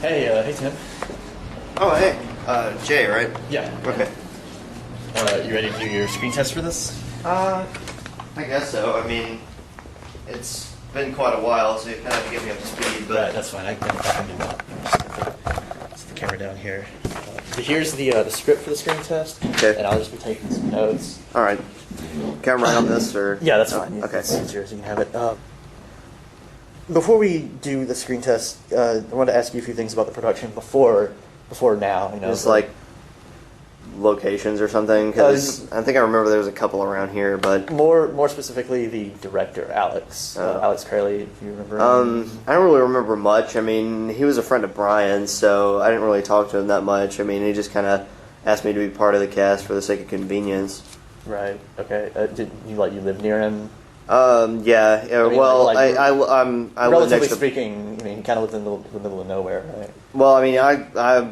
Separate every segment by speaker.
Speaker 1: Hey Tim.
Speaker 2: Oh, hey. Jay, right?
Speaker 1: Yeah.
Speaker 2: Okay.
Speaker 1: You ready to do your screen test for this?
Speaker 2: I guess so. I mean, it's been quite a while, so you kind of have to get me up to speed, but...
Speaker 1: Right, that's fine. I can do that. Set the camera down here. So here's the script for the screen test.
Speaker 2: Okay.
Speaker 1: And I'll just be taking some notes.
Speaker 2: All right. Can I write on this, or...?
Speaker 1: Yeah, that's fine.
Speaker 2: Okay.
Speaker 1: It's yours. You can have it. Before we do the screen test, I wanted to ask you a few things about the production before now. You know,
Speaker 2: Just like locations or something, because I think I remember there was a couple around here, but...
Speaker 1: More specifically, the director, Alex. Alex Crayley, if you remember him.
Speaker 2: I don't really remember much. I mean, he was a friend of Brian's, so I didn't really talk to him that much. I mean, he just kind of asked me to be part of the cast for the sake of convenience.
Speaker 1: Right. Okay. Did you live near him?
Speaker 2: Yeah.
Speaker 1: I mean,
Speaker 2: well, I live
Speaker 1: relatively
Speaker 2: next to...
Speaker 1: speaking, I mean, he kind of lives in the middle of nowhere, right?
Speaker 2: Well, I mean, I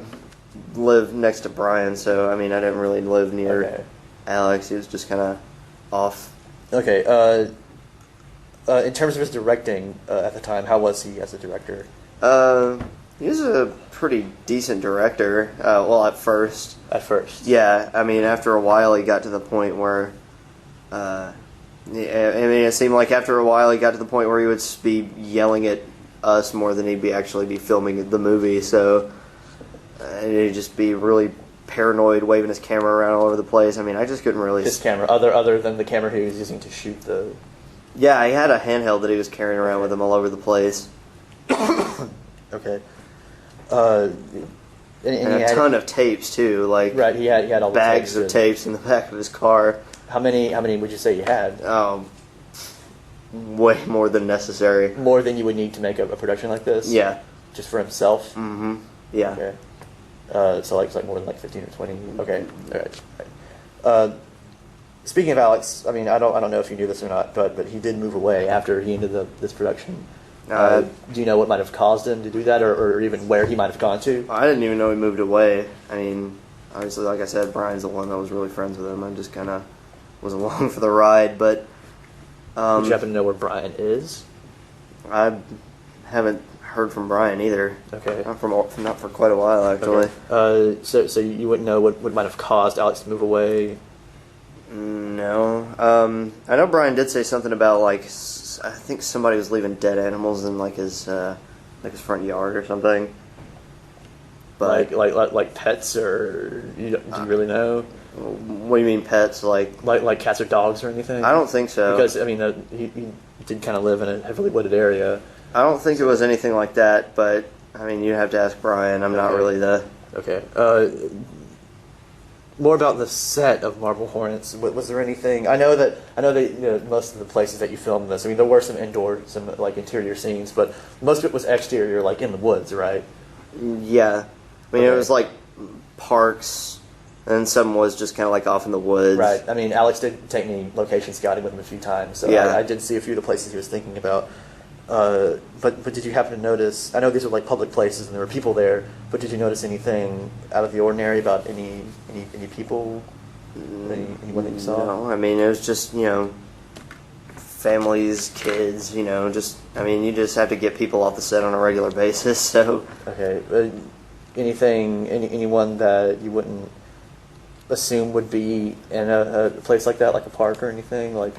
Speaker 2: live next to Brian, so I mean, I didn't really live near Alex. He was just kind of off.
Speaker 1: Okay. In terms of his directing at the time, how was he as a director?
Speaker 2: He was a pretty decent director. Well, at first.
Speaker 1: At first.
Speaker 2: Yeah. I mean, after a while, he got to the point where. I mean, it seemed like after a while he got to the point where he would be yelling at us more than he'd actually be filming the movie. So, and he'd just be really paranoid, waving his camera around all over the place. I mean, I just couldn't really...
Speaker 1: His camera, other than the camera he was using to shoot the...
Speaker 2: Yeah, he had a handheld that he was carrying around with him all over the place.
Speaker 1: Okay.
Speaker 2: And a ton of tapes, too. Like,
Speaker 1: right, he had all the
Speaker 2: bags of tapes in the back of his car.
Speaker 1: How many would you say you had?
Speaker 2: Way more than necessary.
Speaker 1: More than you would need to make a production like this?
Speaker 2: Yeah.
Speaker 1: Just for himself?
Speaker 2: Mm-hmm. Yeah.
Speaker 1: Okay. So like more than like 15 or 20. Okay. All right. Speaking of Alex, I mean, I don't know if you knew this or not, but he did move away after he ended this production. Do you know what might have caused him to do that, or even where he might have gone to?
Speaker 2: I didn't even know he moved away. I mean, obviously, like I said, Brian's the one that was really friends with him. I just kind of was along for the ride, but...
Speaker 1: Would you happen to know where Brian is?
Speaker 2: I haven't heard from Brian either.
Speaker 1: Okay.
Speaker 2: Not for quite a while, actually.
Speaker 1: Okay. So you wouldn't know what might have caused Alex to move away?
Speaker 2: No. I know Brian did say something about, like, I think somebody was leaving dead animals in, like, his front yard or something. But
Speaker 1: like pets, or do you really know?
Speaker 2: What do you mean pets? Like
Speaker 1: cats or dogs or anything?
Speaker 2: I don't think so.
Speaker 1: Because I mean, he did kind of live in a heavily wooded area.
Speaker 2: I don't think it was anything like that. But I mean, you have to ask Brian. I'm not really the...
Speaker 1: Okay. More about the set of Marble Hornets. Was there anything? I know that most of the places that you filmed this. I mean, there were some like interior scenes, but most of it was exterior, like in the woods, right?
Speaker 2: Yeah. I mean, It was like parks, and some was just kind of like off in the woods.
Speaker 1: Right. I mean, Alex did take me location scouting with him a few times, so
Speaker 2: yeah.
Speaker 1: I did see a few of the places he was thinking about. But did you happen to notice? I know these were like public places and there were people there, but did you notice anything out of the ordinary about any people? Anyone that you saw?
Speaker 2: No. I mean, it was just families, kids. You just have to get people off the set on a regular basis. So
Speaker 1: okay. Anyone that you wouldn't assume would be in a place like that, like a park or anything, like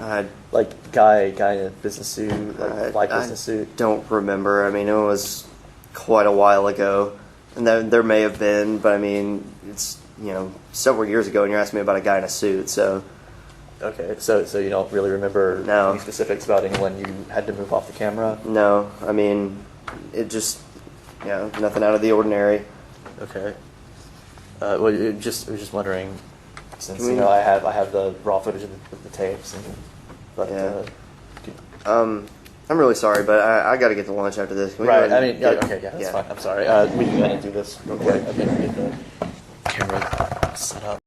Speaker 1: guy in a business suit, like business suit?
Speaker 2: Don't remember. I mean, it was quite a while ago, and there may have been, but I mean, it's several years ago, and you're asking me about a guy in a suit, so.
Speaker 1: Okay, so you don't really remember any specifics about anyone you had to move off the camera?
Speaker 2: No, I mean, it just nothing out of the ordinary.
Speaker 1: Okay. Well, I was just wondering, since I have the raw footage of the tapes,
Speaker 2: I'm really sorry, but I got to get to lunch after this.
Speaker 1: Right. I mean, that's fine. I'm sorry. We can do this real quick. I can get the camera set up.